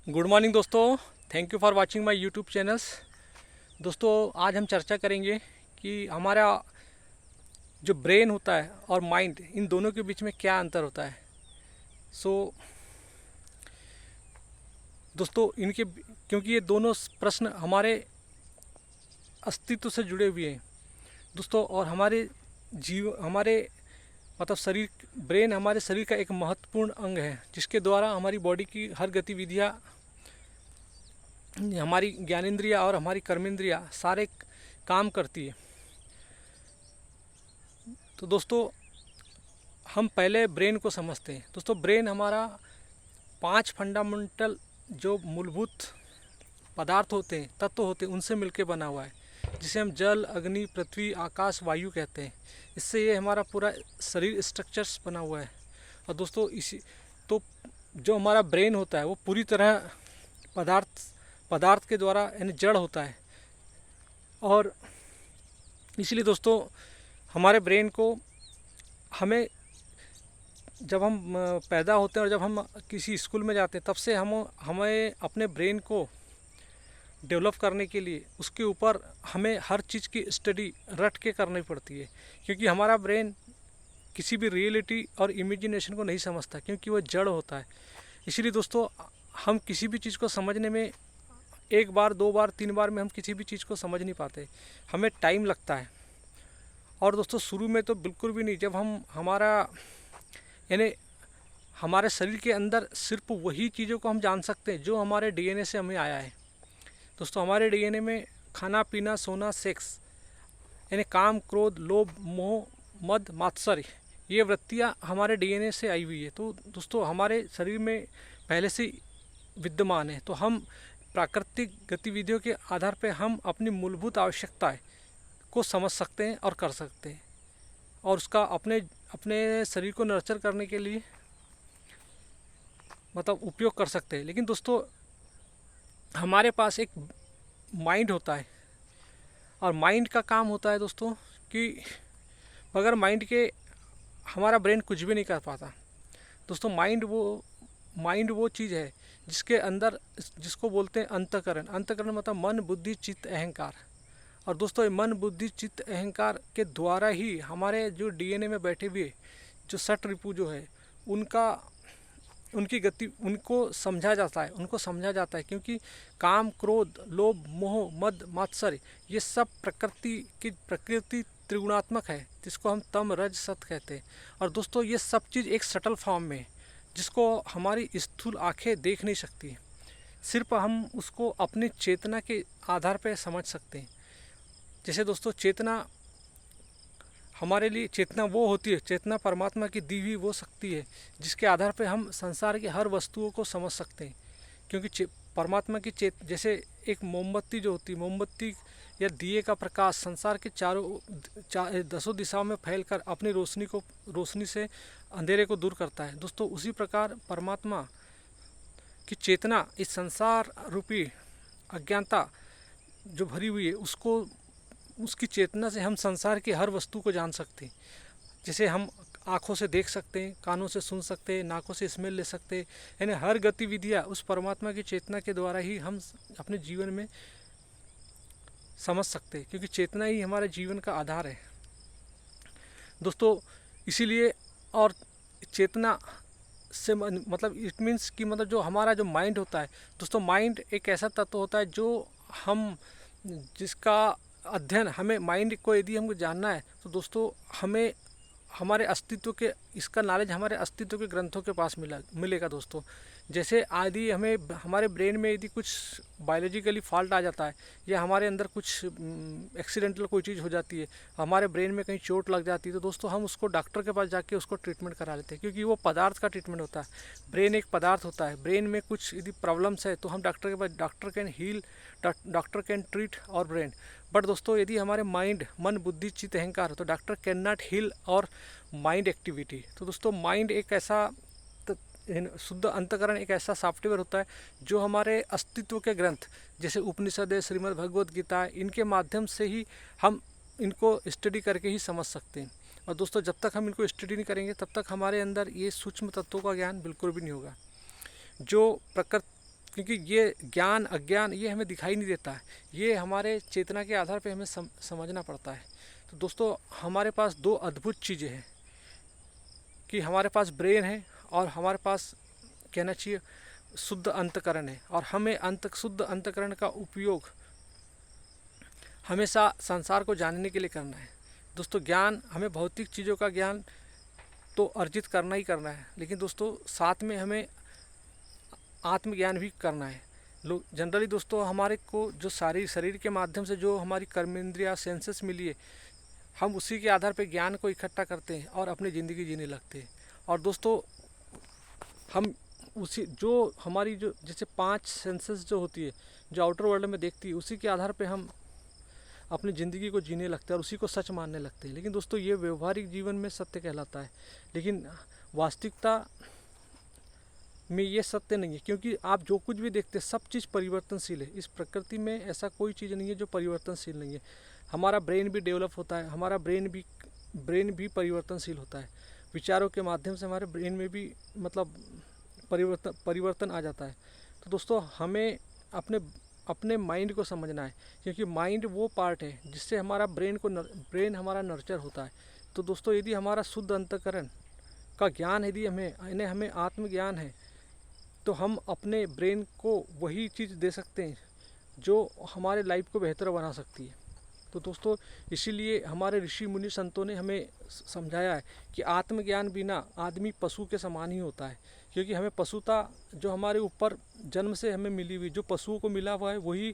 Good morning दोस्तों। Thank you for watching my YouTube channels. दोस्तों आज हम चर्चा करेंगे कि हमारा जो ब्रेन होता है और माइंड, इन दोनों के बीच में क्या अंतर होता है। सो दोस्तों इनके, क्योंकि ये दोनों प्रश्न हमारे अस्तित्व से जुड़े हुए हैं दोस्तों, और हमारे मतलब शरीर, ब्रेन हमारे शरीर का एक महत्वपूर्ण अंग है जिसके द्वारा हमारी बॉडी की हर गतिविधियाँ, हमारी ज्ञानेंद्रिया और हमारी कर्मेंद्रिया सारे काम करती है। तो दोस्तों हम पहले ब्रेन को समझते हैं। दोस्तों ब्रेन हमारा 5 फंडामेंटल जो मूलभूत पदार्थ होते हैं, तत्व होते हैं, उनसे मिलकर बना हुआ है, जिसे हम जल, अग्नि, पृथ्वी, आकाश, वायु कहते हैं। इससे ये हमारा पूरा शरीर स्ट्रक्चर्स बना हुआ है। और दोस्तों इसी तो जो हमारा ब्रेन होता है वो पूरी तरह पदार्थ के द्वारा यानी जड़ होता है। और इसलिए दोस्तों हमारे ब्रेन को, हमें जब हम पैदा होते हैं और जब हम किसी स्कूल में जाते हैं, तब से हमें अपने ब्रेन को डेवलप करने के लिए उसके ऊपर हमें हर चीज़ की स्टडी रट के करनी पड़ती है, क्योंकि हमारा ब्रेन किसी भी रियलिटी और इमेजिनेशन को नहीं समझता, क्योंकि वो जड़ होता है। इसलिए दोस्तों हम किसी भी चीज़ को समझने में एक बार, दो बार, तीन बार में हम किसी भी चीज़ को समझ नहीं पाते, हमें टाइम लगता है। और दोस्तों शुरू में तो बिल्कुल भी नहीं। जब हम यानी हमारे शरीर के अंदर सिर्फ वही चीज़ों को हम जान सकते हैं जो हमारे डीएनए से हमें आया है। दोस्तों हमारे डीएनए में खाना पीना, सोना, सेक्स यानी काम, क्रोध, लोभ, मोह, मद, मात्सर्य, ये वृत्तियाँ हमारे डीएनए से आई हुई है। तो दोस्तों हमारे शरीर में पहले से विद्यमान है। तो हम प्राकृतिक गतिविधियों के आधार पर हम अपनी मूलभूत आवश्यकताएं को समझ सकते हैं और कर सकते हैं, और उसका अपने अपने शरीर को नर्चर करने के लिए मतलब उपयोग कर सकते हैं। लेकिन दोस्तों हमारे पास एक माइंड होता है, और माइंड का काम होता है दोस्तों कि बगैर माइंड के हमारा ब्रेन कुछ भी नहीं कर पाता। दोस्तों माइंड वो चीज़ है जिसके अंदर, जिसको बोलते हैं अंतःकरण। अंतःकरण मतलब मन, बुद्धि, चित्त, अहंकार। और दोस्तों ये मन, बुद्धि, चित्त, अहंकार के द्वारा ही हमारे जो डीएनए में बैठे हुए जो षट रिपु जो है उनकी गति, उनको समझा जाता है, क्योंकि काम, क्रोध, लोभ, मोह, मद, मात्सर्य, ये सब प्रकृति त्रिगुणात्मक है, जिसको हम तम, रज, सत कहते हैं। और दोस्तों ये सब चीज़ एक सटल फॉर्म में, जिसको हमारी स्थूल आंखें देख नहीं सकती, सिर्फ हम उसको अपनी चेतना के आधार पर समझ सकते हैं। जैसे दोस्तों चेतना हमारे लिए, चेतना वो होती है, चेतना परमात्मा की दी हुई वो शक्ति है जिसके आधार पर हम संसार की हर वस्तुओं को समझ सकते हैं। क्योंकि परमात्मा की जैसे एक मोमबत्ती जो होती है, मोमबत्ती या दिए का प्रकाश संसार के दसों दिशाओं में फैलकर अपनी रोशनी से अंधेरे को दूर करता है। दोस्तों उसी प्रकार परमात्मा की चेतना इस संसार रूपी अज्ञानता जो भरी हुई है, उसकी चेतना से हम संसार की हर वस्तु को जान सकते हैं। जैसे हम आँखों से देख सकते हैं, कानों से सुन सकते हैं, नाकों से स्मेल ले सकते हैं, यानी हर गतिविधियाँ उस परमात्मा की चेतना के द्वारा ही हम अपने जीवन में समझ सकते हैं, क्योंकि चेतना ही हमारे जीवन का आधार है दोस्तों। इसीलिए, और चेतना से मतलब इट मीन्स कि मतलब जो हमारा जो माइंड होता है दोस्तों, माइंड एक ऐसा तत्व होता है जो जिसका अध्ययन, हमें माइंड को यदि हमको जानना है तो दोस्तों हमें हमारे अस्तित्व के, इसका नॉलेज हमारे अस्तित्व के ग्रंथों के पास मिलेगा दोस्तों। जैसे आदि हमें हमारे ब्रेन में यदि कुछ बायोलॉजिकली फॉल्ट आ जाता है, या हमारे अंदर कुछ एक्सीडेंटल कोई चीज़ हो जाती है, हमारे ब्रेन में कहीं चोट लग जाती है, तो दोस्तों हम उसको डॉक्टर के पास जाके उसको ट्रीटमेंट करा लेते हैं, क्योंकि वो पदार्थ का ट्रीटमेंट होता है। ब्रेन एक पदार्थ होता है, ब्रेन में कुछ यदि प्रॉब्लम्स है तो हम डॉक्टर के पास, डॉक्टर कैन ट्रीट और ब्रेन। बट दोस्तों यदि हमारे माइंड, मन, बुद्धि, चित्त, अहंकार हो तो डॉक्टर कैन नॉट हील और माइंड एक्टिविटी। तो दोस्तों माइंड एक ऐसा शुद्ध अंतकरण, एक ऐसा सॉफ्टवेयर होता है जो हमारे अस्तित्व के ग्रंथ जैसे उपनिषद है, श्रीमद् भगवद गीता है, इनके माध्यम से ही हम इनको स्टडी करके ही समझ सकते हैं। और दोस्तों जब तक हम इनको स्टडी नहीं करेंगे तब तक हमारे अंदर ये सूक्ष्म तत्वों का ज्ञान बिल्कुल भी नहीं होगा। जो क्योंकि ये ज्ञान अज्ञान ये हमें दिखाई नहीं देता है, ये हमारे चेतना के आधार पे हमें समझना पड़ता है। तो दोस्तों हमारे पास दो अद्भुत चीज़ें हैं कि हमारे पास ब्रेन है और हमारे पास कहना चाहिए शुद्ध अंतःकरण है, और हमें शुद्ध अंतःकरण का उपयोग हमेशा संसार को जानने के लिए करना है। दोस्तों ज्ञान, हमें भौतिक चीज़ों का ज्ञान तो अर्जित करना ही करना है, लेकिन दोस्तों साथ में हमें आत्मज्ञान भी करना है। लोग जनरली दोस्तों हमारे को जो शरीर के माध्यम से जो हमारी कर्मेंद्रिया सेंसेस मिली है, हम उसी के आधार पर ज्ञान को इकट्ठा करते हैं और अपनी ज़िंदगी जीने लगते हैं। और दोस्तों हम उसी जो हमारी जो जैसे 5 सेंसेस जो होती है, जो आउटर वर्ल्ड में देखती है, उसी के आधार पे हम अपनी ज़िंदगी को जीने लगते हैं और उसी को सच मानने लगते हैं। लेकिन दोस्तों ये व्यवहारिक जीवन में सत्य कहलाता है, लेकिन वास्तविकता में ये सत्य नहीं है, क्योंकि आप जो कुछ भी देखते हैं सब चीज़ परिवर्तनशील है। इस प्रकृति में ऐसा कोई चीज़ नहीं है जो परिवर्तनशील नहीं है। हमारा ब्रेन भी डेवलप होता है, हमारा ब्रेन भी परिवर्तनशील होता है। विचारों के माध्यम से हमारे ब्रेन में भी मतलब परिवर्तन आ जाता है। तो दोस्तों हमें अपने माइंड को समझना है, क्योंकि माइंड वो पार्ट है जिससे हमारा ब्रेन हमारा नर्चर होता है। तो दोस्तों यदि हमारा शुद्ध अंतःकरण का ज्ञान, यदि हमें आत्मज्ञान है, तो हम अपने ब्रेन को वही चीज़ दे सकते हैं जो हमारे लाइफ को बेहतर बना सकती है। तो दोस्तों इसीलिए हमारे ऋषि मुनि संतों ने हमें समझाया है कि आत्मज्ञान बिना आदमी पशु के समान ही होता है, क्योंकि हमें पशुता जो हमारे ऊपर जन्म से हमें मिली हुई, जो पशुओं को मिला हुआ है, वही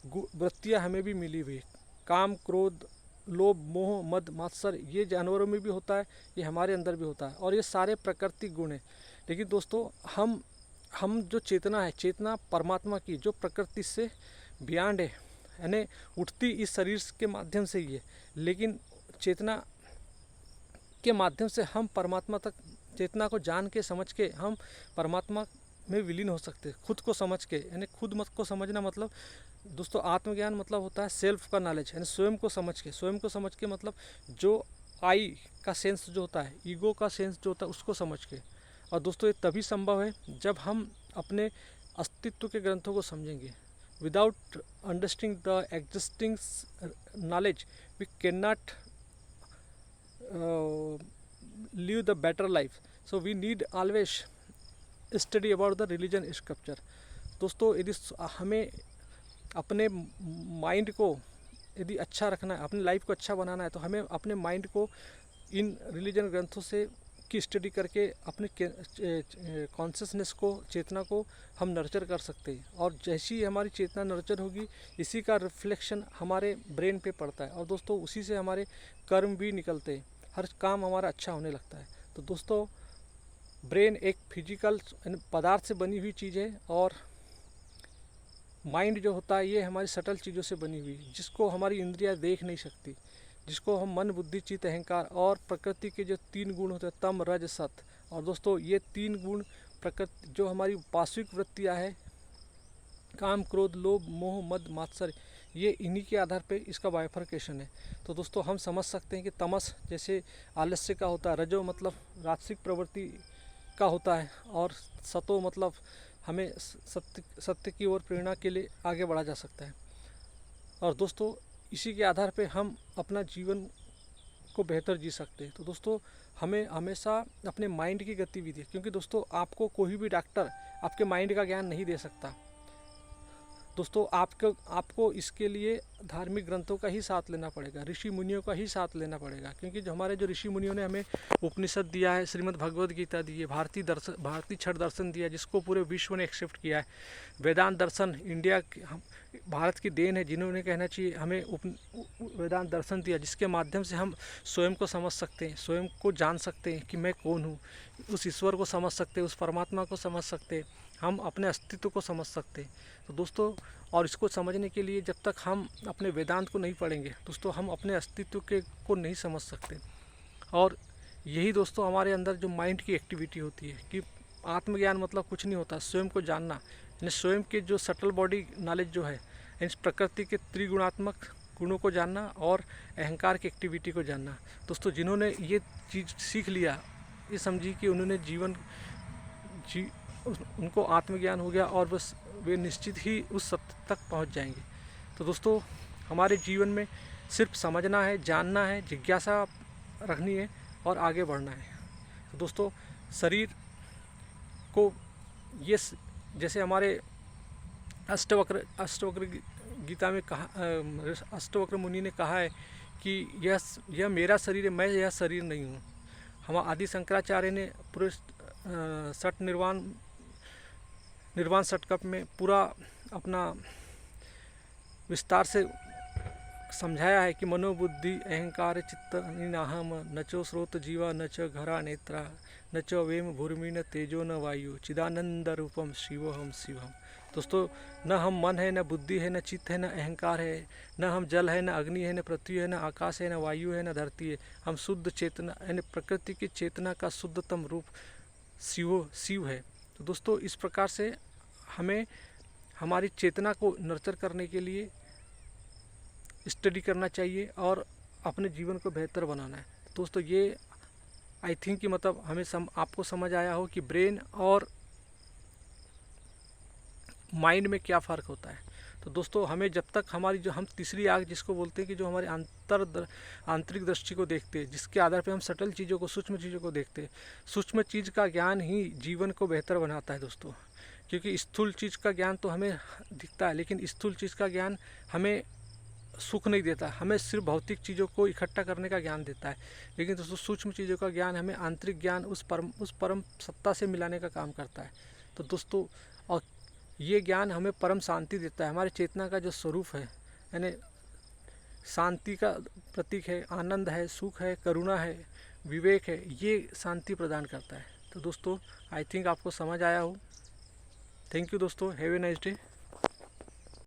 वृत्तियाँ हमें भी मिली हुई। काम, क्रोध, लोभ, मोह, मद, मात्सर्य, ये जानवरों में भी होता है, ये हमारे अंदर भी होता है, और ये सारे प्राकृतिक गुण हैं। लेकिन दोस्तों हम जो चेतना है, चेतना परमात्मा की जो प्रकृति से बियॉन्ड है, यानी उठती इस शरीर के माध्यम से ही है, लेकिन चेतना के माध्यम से हम परमात्मा तक, चेतना को जान के समझ के हम परमात्मा में विलीन हो सकते हैं, खुद को समझ के। यानी खुद को समझना मतलब दोस्तों आत्मज्ञान मतलब होता है सेल्फ का नॉलेज, यानी स्वयं को समझ के मतलब जो आई का सेंस जो होता है, ईगो का सेंस जो होता है, उसको समझ के। और दोस्तों ये तभी संभव है जब हम अपने अस्तित्व के ग्रंथों को समझेंगे। Without understanding the existing knowledge we can not live the better life. So we need always study about the religion scripture. दोस्तों यदि हमें अपने माइंड को यदि अच्छा रखना है, अपनी लाइफ को अच्छा बनाना है, तो हमें अपने माइंड को इन रिलीजन ग्रंथों से की स्टडी करके अपने कॉन्शियसनेस को, चेतना को हम नर्चर कर सकते हैं। और जैसी हमारी चेतना नर्चर होगी, इसी का रिफ्लेक्शन हमारे ब्रेन पे पड़ता है, और दोस्तों उसी से हमारे कर्म भी निकलते हैं, हर काम हमारा अच्छा होने लगता है। तो दोस्तों ब्रेन एक फिजिकल पदार्थ से बनी हुई चीज़ है, और माइंड जो होता है ये हमारी सटल चीज़ों से बनी हुई, जिसको हमारी इंद्रियां देख नहीं सकती, जिसको हम मन, बुद्धि, चित्त, अहंकार और प्रकृति के जो 3 गुण होते हैं, तम, रज, सत। और दोस्तों ये 3 गुण प्रकृति जो हमारी वास्तविक वृत्तियाँ है, काम, क्रोध, लोभ, मोह, मद, मात्सर्य, ये इन्हीं के आधार पे इसका बाइफर्केशन है। तो दोस्तों हम समझ सकते हैं कि तमस जैसे आलस्य का होता है, रजो मतलब राजसिक प्रवृत्ति का होता है, और सतो मतलब हमें सत्य की ओर प्रेरणा के लिए आगे बढ़ा जा सकता है। और दोस्तों इसी के आधार पे हम अपना जीवन को बेहतर जी सकते हैं। तो दोस्तों हमें हमेशा अपने माइंड की गतिविधि, क्योंकि दोस्तों आपको कोई भी डॉक्टर आपके माइंड का ज्ञान नहीं दे सकता। दोस्तों आपको इसके लिए धार्मिक ग्रंथों का ही साथ लेना पड़ेगा, ऋषि मुनियों का ही साथ लेना पड़ेगा, क्योंकि जो हमारे जो ऋषि मुनियों ने हमें उपनिषद दिया है, श्रीमद् भगवद गीता दी है, भारतीय छठ दर्शन दिया है, जिसको पूरे विश्व ने एक्सेप्ट किया है, वेदांत दर्शन इंडिया भारत की देन है, जिन्होंने कहना चाहिए हमें वेदांत दर्शन दिया, जिसके माध्यम से हम स्वयं को समझ सकते हैं, स्वयं को जान सकते हैं कि मैं कौन हूँ, उस ईश्वर को समझ सकते हैं, उस परमात्मा को समझ सकते हैं, हम अपने अस्तित्व को समझ सकते हैं। तो दोस्तों और इसको समझने के लिए जब तक हम अपने वेदांत को नहीं पढ़ेंगे दोस्तों, हम अपने अस्तित्व को नहीं समझ सकते। और यही दोस्तों हमारे अंदर जो माइंड की एक्टिविटी होती है कि आत्मज्ञान मतलब कुछ नहीं होता, स्वयं को जानना, यानी स्वयं के जो सटल बॉडी नॉलेज जो है, इस प्रकृति के त्रिगुणात्मक गुणों को जानना और अहंकार की एक्टिविटी को जानना। दोस्तों जिन्होंने ये चीज़ सीख लिया, ये समझिए कि उन्होंने उनको आत्मज्ञान हो गया, और बस वे निश्चित ही उस सत्य तक पहुंच जाएंगे। तो दोस्तों, हमारे जीवन में सिर्फ समझना है, जानना है, जिज्ञासा रखनी है और आगे बढ़ना है। तो दोस्तों, शरीर को ये जैसे हमारे अष्टवक्र गीता में कहा, अष्टवक्र मुनि ने कहा है कि यह मेरा शरीर है, मैं यह शरीर नहीं हूँ। हम आदि शंकराचार्य ने पूरे सठ निर्वाण षटकप में पूरा अपना विस्तार से समझाया है कि मनोबुद्धि अहंकार चित्त नाहम न चो स्रोत जीवा न च घरा नेत्रा न च वेम भूर्मि न तेजो न वायु चिदानंद रूपम शिवोहम शिवम। दोस्तों, न हम मन है, न बुद्धि है, न चित्त है, न अहंकार है, न हम जल है, न अग्नि है, न पृथ्वी है, न आकाश है, न वायु है, न धरती है। हम शुद्ध चेतना यानी प्रकृति की चेतना का शुद्धतम रूप शिव है। तो दोस्तों, इस प्रकार से हमें हमारी चेतना को नर्चर करने के लिए स्टडी करना चाहिए और अपने जीवन को बेहतर बनाना है। दोस्तों, ये आई थिंक कि मतलब हमें आपको समझ आया हो कि ब्रेन और माइंड में क्या फ़र्क होता है। तो दोस्तों, हमें जब तक हमारी जो हम तीसरी आँख जिसको बोलते हैं कि जो हमारे आंतरिक दृष्टि को देखते हैं, जिसके आधार पे हम सटल चीज़ों को, सूक्ष्म चीज़ों को देखते हैं, सूक्ष्म चीज़ का ज्ञान ही जीवन को बेहतर बनाता है दोस्तों। क्योंकि स्थूल चीज़ का ज्ञान तो हमें दिखता है, लेकिन स्थूल चीज़ का ज्ञान हमें सुख नहीं देता, हमें सिर्फ भौतिक चीज़ों को इकट्ठा करने का ज्ञान देता है। लेकिन दोस्तों, सूक्ष्म चीज़ों का ज्ञान हमें आंतरिक ज्ञान उस परम सत्ता से मिलाने का काम करता है। तो दोस्तों, और ये ज्ञान हमें परम शांति देता है। हमारे चेतना का जो स्वरूप है, यानी शांति का प्रतीक है, आनंद है, सुख है, करुणा है, विवेक है, ये शांति प्रदान करता है। तो दोस्तों, आई थिंक आपको समझ आया हो। थैंक यू दोस्तों, हैव ए नाइस डे।